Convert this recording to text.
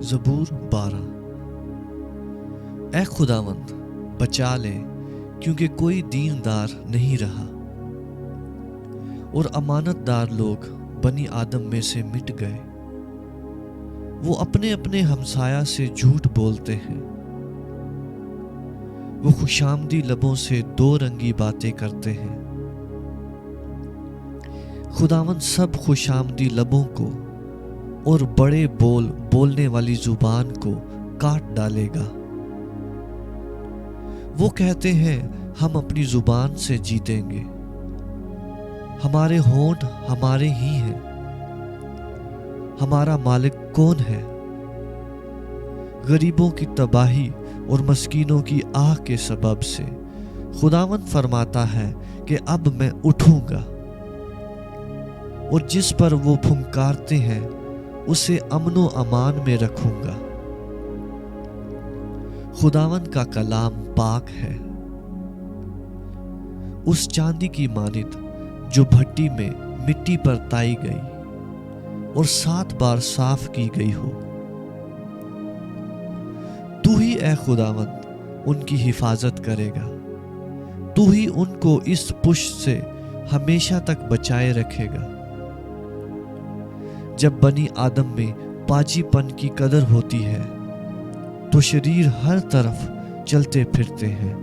زبور 12۔ اے خداوند بچا لے، کیونکہ کوئی دیندار نہیں رہا، اور امانت دار لوگ بنی آدم میں سے مٹ گئے۔ وہ اپنے اپنے ہمسایہ سے جھوٹ بولتے ہیں، وہ خوشامدی لبوں سے دو رنگی باتیں کرتے ہیں۔ خداوند سب خوشامدی لبوں کو اور بڑے بول بولنے والی زبان کو کاٹ ڈالے گا۔ وہ کہتے ہیں ہم اپنی زبان سے جیتیں گے، ہمارے ہونٹ ہمارے ہی ہیں، ہمارا مالک کون ہے؟ غریبوں کی تباہی اور مسکینوں کی آہ کے سبب سے خداوند فرماتا ہے کہ اب میں اٹھوں گا، اور جس پر وہ پھنکارتے ہیں اسے امن و امان میں رکھوں گا۔ خداوند کا کلام پاک ہے، اس چاندی کی مانند جو بھٹی میں مٹی پر تائی گئی اور 7 بار صاف کی گئی ہو۔ تو ہی اے خداوند ان کی حفاظت کرے گا، تو ہی ان کو اس پشت سے ہمیشہ تک بچائے رکھے گا۔ جب بنی آدم میں پاجی پن کی قدر ہوتی ہے تو شریر ہر طرف چلتے پھرتے ہیں۔